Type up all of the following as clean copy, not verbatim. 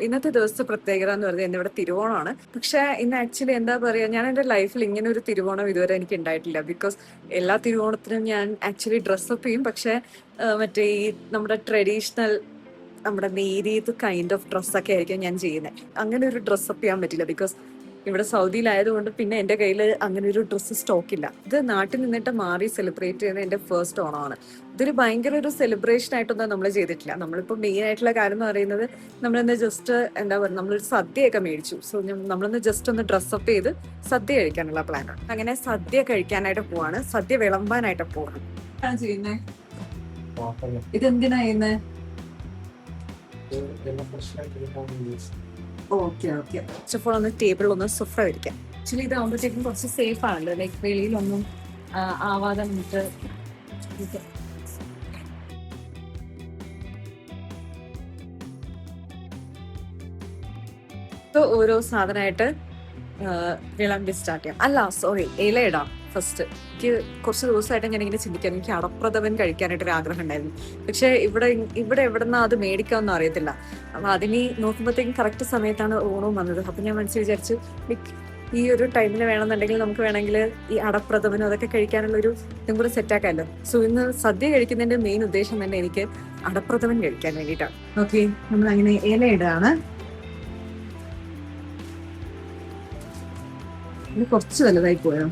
ഇന്നത്തെ ദിവസത്തെ പ്രത്യേകത എന്ന് പറഞ്ഞാൽ ഇന്നിവിടെ തിരുവോണമാണ്. പക്ഷേ ഇന്ന് ആക്ച്വലി എന്താ പറയുക, ഞാൻ എൻ്റെ ലൈഫിൽ ഇങ്ങനെ ഒരു തിരുവോണം ഇതുവരെ എനിക്ക് ഉണ്ടായിട്ടില്ല. ബിക്കോസ് എല്ലാ തിരുവോണത്തിനും ഞാൻ ആക്ച്വലി ഡ്രസ്സപ്പ് ചെയ്യും. പക്ഷേ മറ്റേ ഈ നമ്മുടെ ട്രഡീഷണൽ നമ്മുടെ നേരിയത് കൈൻഡ് ഓഫ് ഡ്രസ്സൊക്കെ ആയിരിക്കും ഞാൻ ചെയ്യുന്നത്. അങ്ങനെ ഒരു ഡ്രസ്സപ്പ് ചെയ്യാൻ പറ്റില്ല. ബിക്കോസ് ഇവിടെ സൗദിയിലായതുകൊണ്ട് പിന്നെ എൻ്റെ കയ്യിൽ അങ്ങനെ ഒരു ഡ്രസ്സ് സ്റ്റോക്കില്ല. ഇത് നാട്ടിൽ നിന്നിട്ട് മാറി സെലിബ്രേറ്റ് ചെയ്യുന്ന എൻ്റെ ഫസ്റ്റ് ഓണമാണ്. ഇതൊരു ഭയങ്കര ഒരു സെലിബ്രേഷൻ ആയിട്ടൊന്നും നമ്മൾ ചെയ്തിട്ടില്ല. നമ്മളിപ്പോൾ മെയിൻ ആയിട്ടുള്ള കാര്യം എന്ന് പറയുന്നത്, നമ്മളിന്ന് ജസ്റ്റ് എന്താ പറയുക, നമ്മളൊരു സദ്യയൊക്കെ മേടിച്ചു. സോ നമ്മളിന്ന് ജസ്റ്റ് ഒന്ന് ഡ്രസ്സപ്പ് ചെയ്ത് സദ്യ കഴിക്കാനുള്ള പ്ലാനാണ്. അങ്ങനെ സദ്യ കഴിക്കാനായിട്ട് പോവാണ്, സദ്യ വിളമ്പാനായിട്ട് പോവാണ്. ചെയ്യുന്നേ ഇതെന്തിനാ ചെയ്യുന്നത്? Okay okay. First of all ഒന്ന് ടേബിളിൽ ഒന്ന് സുഫ്ര വിരിക്കാം. ആക്ച്വലി ഇതാകുമ്പോഴത്തേക്കും കുറച്ച് സേഫ് ആണല്ലോ, ലൈക്ക് വെളിയിലൊന്നും ആവാതെ നമുക്ക് ഓരോ സാധനമായിട്ട് വിളമ്പി സ്റ്റാർട്ട് ചെയ്യാം. അല്ല സോറി, ഇല ഇടാം ഫസ്റ്റ്. എനിക്ക് കുറച്ച് ദിവസമായിട്ട് ഞാൻ ഇങ്ങനെ ചിന്തിക്കാം, എനിക്ക് അടപ്രഥമൻ കഴിക്കാനായിട്ട് ഒരു ആഗ്രഹം ഉണ്ടായിരുന്നു. പക്ഷെ ഇവിടെ എവിടെ നിന്നാ അത് മേടിക്കാമെന്നും അറിയത്തില്ല. അപ്പൊ അതിന് നോക്കുമ്പോഴത്തേക്കും കറക്റ്റ് സമയത്താണ് ഓണവും വന്നത്. അപ്പൊ ഞാൻ മനസ്സിൽ വിചാരിച്ചു, ഈ ഒരു ടൈമിൽ വേണമെന്നുണ്ടെങ്കിൽ നമുക്ക് വേണമെങ്കിൽ ഈ അടപ്രഥമനും അതൊക്കെ കഴിക്കാനുള്ള ഒരു ഇതും കൂടെ സെറ്റാക്കാമല്ലോ. സോ ഇന്ന് സദ്യ കഴിക്കുന്നതിന്റെ മെയിൻ ഉദ്ദേശം തന്നെ എനിക്ക് അടപ്രഥമൻ കഴിക്കാൻ വേണ്ടിയിട്ടാണ്. ഓക്കെ, നമ്മൾ അങ്ങനെ ഇല ഇടാണ്. ഇത് കുറച്ച് വലുതായി പോയോ?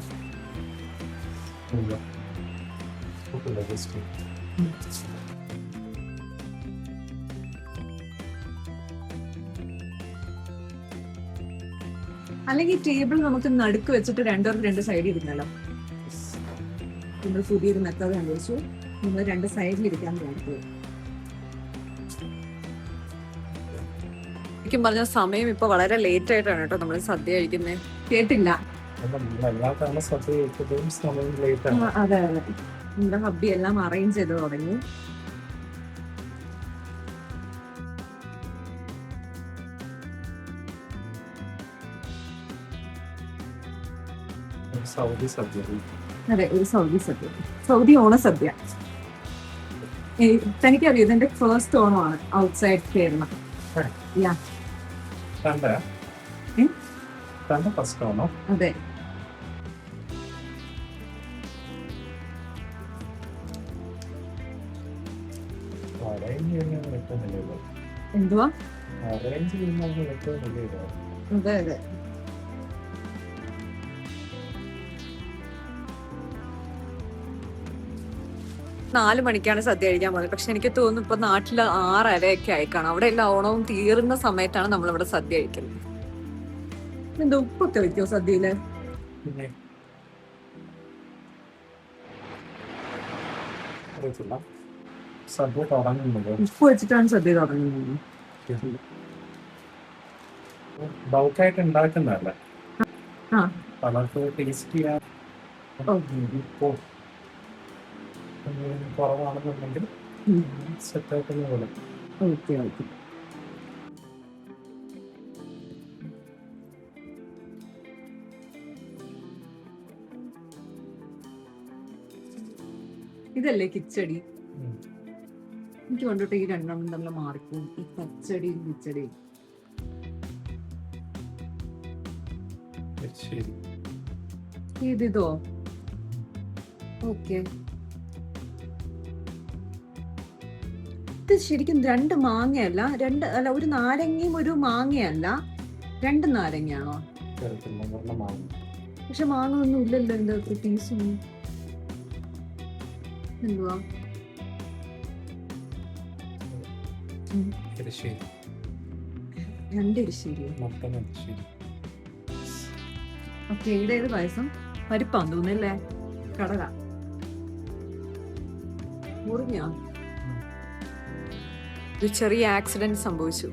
അല്ലെങ്കിൽ ടേബിൾ നമുക്ക് നടുക്ക് വെച്ചിട്ട് രണ്ട് സൈഡിൽ ഇരിക്കാലോ. നമ്മൾ പുതിയൊരു മെത്തേഡ് കണ്ടുപിടിച്ചു, നമ്മൾ രണ്ട് സൈഡിൽ ഇരിക്കാൻ നോക്കുക. ശരിക്കും പറഞ്ഞ സമയം ഇപ്പൊ വളരെ ലേറ്റ് ആയിട്ടാണ് കേട്ടോ നമ്മൾ സദ്യ കഴിക്കുന്നത്. കേട്ടില്ല? അതെ അതെ, നമ്മുടെ ഹബ്ബി എല്ലാം അറേഞ്ച് ചെയ്ത് തുടങ്ങി. അതെ, ഒരു സൗദി സദ്യ, സൗദി ഓണസദ്യ. തനിക്കറിയോ, ഇതെന്റെ ഫസ്റ്റ് ഓണമാണ് ഔട്ട്സൈഡ് കേരള. അതെ. എന്തുവാ? അതെ അതെ. 4 മണിക്കാണ് സദ്യ കഴിക്കാൻ പോകുന്നത്. പക്ഷെ എനിക്ക് തോന്നുന്നു ഇപ്പൊ നാട്ടില് 6:30 ആയിക്കാണ്. അവിടെ എല്ലാം ഓണവും തീർന്ന സമയത്താണ് നമ്മളിവിടെ സദ്യ കഴിക്കുന്നത്. എന്താ ഉപ്പൊക്കെ വെക്കോ സദ്യയില്? ഉപ്പ് വെച്ചിട്ടാണ് സദ്യ തുടങ്ങുന്നത്. ബൾക്കായിട്ട് ഉണ്ടാക്കുന്നതല്ല, ടേസ്റ്റ് ചെയ്യാൻ കുറവാണെന്നുണ്ടെങ്കിൽ സെറ്റാക്കുന്ന പോലെ. Okay okay. ഇതല്ലേ കിച്ചടി? എനിക്ക് കൊണ്ടിട്ട് ഈ രണ്ടെണ്ണം തമ്മിൽ മാറിക്കും, ഈ പച്ചടിയും കിച്ചടിയും. ഇതോ? ഓക്കെ. ഇത് ശരിക്കും 2 മാങ്ങയല്ല, ഒരു നാരങ്ങയും ഒരു മാങ്ങയല്ല, 2 നാരങ്ങയാണോ? പക്ഷെ മാങ്ങ ഒന്നും ഇല്ലല്ലോ, എന്താ പീസൊന്നും? എന്തുവാ? രണ്ടിരിശ്ശേരിയോ? ഓക്കെ. ഇതേത് പായസം? പരിപ്പാന്ന് തോന്നുന്നല്ലേ? കടല മുറിഞ്ഞോ? ഒരു ചെറിയ ആക്സിഡന്റ് സംഭവിച്ചു.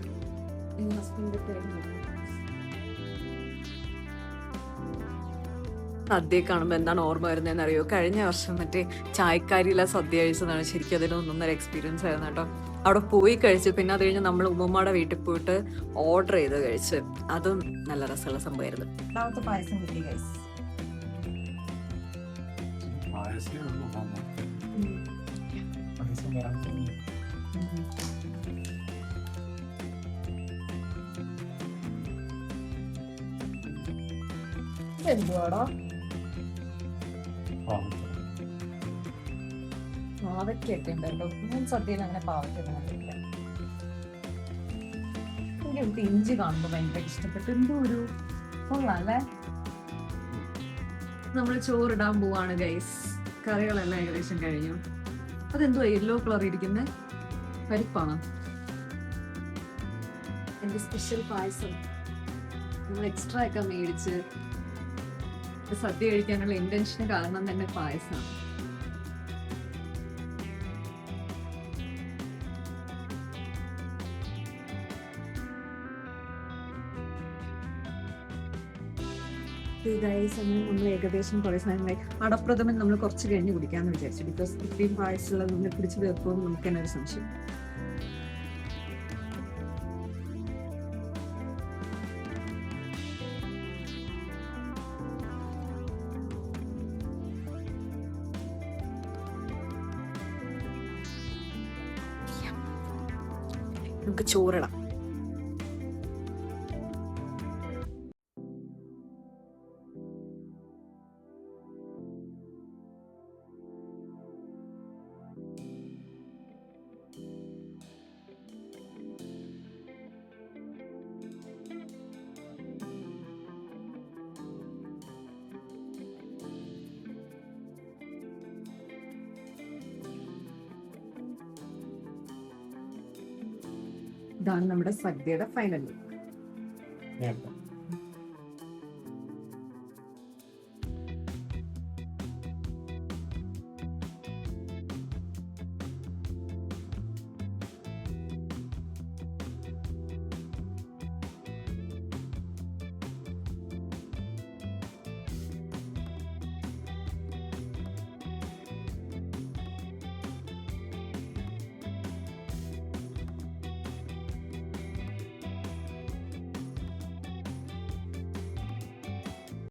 സദ്യ കാണുമ്പോൾ എന്താണ് ഓർമ്മ വരുന്നതെന്ന് അറിയോ? കഴിഞ്ഞ വർഷം മറ്റേ ചായക്കാരിയിലെ സദ്യ കഴിച്ചതാണ്. ശരിക്കും അതിന് 1.5 എക്സ്പീരിയൻസ് ആയിരുന്നു കേട്ടോ. അവിടെ പോയി കഴിച്ചു, പിന്നെ അത് കഴിഞ്ഞ് നമ്മൾ ഉമ്മമ്മയുടെ വീട്ടിൽ പോയിട്ട് ഓർഡർ ചെയ്ത് കഴിച്ച്, അതും നല്ല രസമുള്ള സംഭവമായിരുന്നു. രണ്ടാമത്തെ പായസം കിട്ടി ഗൈസ്. എന്തുവാടാ ആ, പാവയ്ക്കൊക്കെ ഉണ്ടല്ലോ. ഞാൻ സദ്യയിൽ അങ്ങനെ പാവയ്ക്കൊന്നും കണ്ടിട്ടില്ല. എനിക്ക് ഇവിടുത്തെ ഇഞ്ചി കാണുമ്പോൾ ഭയങ്കര ഇഷ്ടപ്പെട്ടു. എന്തോ ഒരു കൊള്ളാല്ലേ. നമ്മൾ ചോറിടാൻ പോവാണ് ഗൈസ്. കറികളെല്ലാം ഏകദേശം കഴിഞ്ഞു. അതെന്തോ യെല്ലോ കളർ ഇരിക്കുന്നത് പരിപ്പാണ്. എന്റെ സ്പെഷ്യൽ പായസം നമ്മൾ എക്സ്ട്രാ ഒക്കെ മേടിച്ച് സദ്യ കഴിക്കാനുള്ള ഇന്റൻഷന് കാരണം തന്നെ പായസമാണ്. നമ്മൾ ഏകദേശം കുറേ സമയമായി. അടപ്രഥമൻ നമ്മൾ കുറച്ച് കഴിഞ്ഞ് കുടിക്കാന്ന് വിചാരിച്ചു. ബിക്കോസ് ഇത്രയും പായസമുള്ളത് നമ്മൾ പിടിച്ച് തീർക്കുമെന്ന് നമുക്ക് തന്നെ ഒരു സംശയം. നമുക്ക് ചോറിടാം. ഇതാണ് നമ്മുടെ സദ്യയുടെ ഫൈനൽ ലുക്ക്. നേരത്തെ